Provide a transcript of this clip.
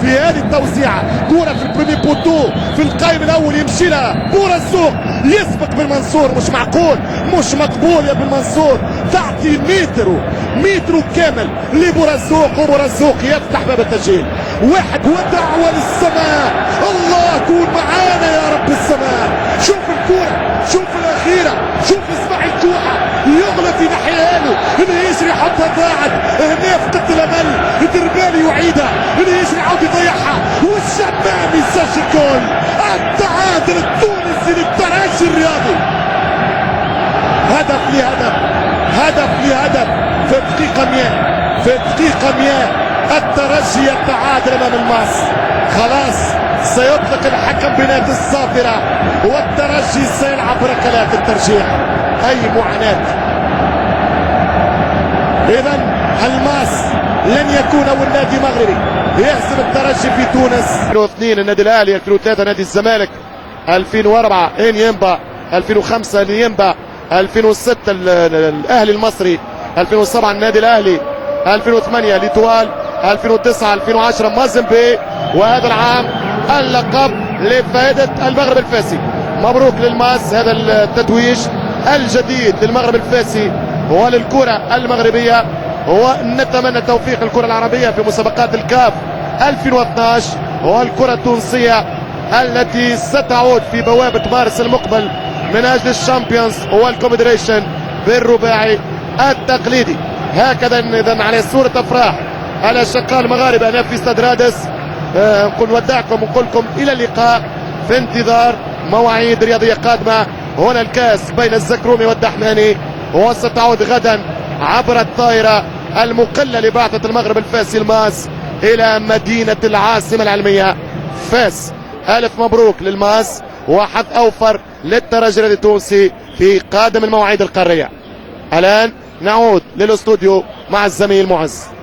بهذه التوزيعه. كره في البريمي بوتو في القائم الاول يمشي لها بورزوق، يسبق بن منصور. مش معقول، مش مقبول يا بن منصور، تعطي متر كامل لبورزوق، وبورزوق يفتح باب التسجيل. واحد ودعوه للسماء، الله كون معانا يا رب السماء. شوف الكره، شوف الاخيره، شوف اسماعيل جوحه يغلط في ناحيانه، اللي يجري يحطها ضاعت هنا، فقدت الامل. الدربالي يعيدها، اللي يجري يعاود يضيعها، والشمام يسجل جول. التعادل التونسي للترجي الرياضي، هدف لهدف، هدف لهدف. في دقيقة 100، في دقيقة 100 الترجي يتعادل امام الماس. خلاص سيطلق الحكم بنهاية الصافرة، والترجي سيلعب ركلات الترجيح. اي معاناة. اذا الماس لن يكون اول نادي مغربي يهزم الترجي في تونس. 2002 النادي الاهلي، 2003 نادي الزمالك، 2004 انيمبا، 2005 انيمبا، 2006 الاهلي المصري، 2007 النادي الاهلي، 2008 ليتوال، 2009 2010 مازمبي، وهذا العام اللقب لفائدة المغرب الفاسي. مبروك للماس، هذا التتويج الجديد للمغرب الفاسي وللكرة المغربية، ونتمنى توفيق الكرة العربية في مسابقات الكاف 2012 والكرة التونسية التي ستعود في بوابة مارس المقبل من أجل الشامبيونز والكونفدريشن بالرباعي التقليدي. هكذا إذا على صورة أفراح على الأشقاء المغاربة. أنا في استاد رادس نقول ودعكم ونقول لكم إلى اللقاء في انتظار مواعيد رياضية قادمة. هنا الكاس بين الزكرومي والدحماني، وستعود غدا عبر الطائرة المقلة لبعثة المغرب الفاسي الماس إلى مدينة العاصمة العلمية فاس. ألف مبروك للماس، وحظ أوفر للترجي التونسي في قادم المواعيد القارية. الآن نعود للاستوديو مع الزميل معز.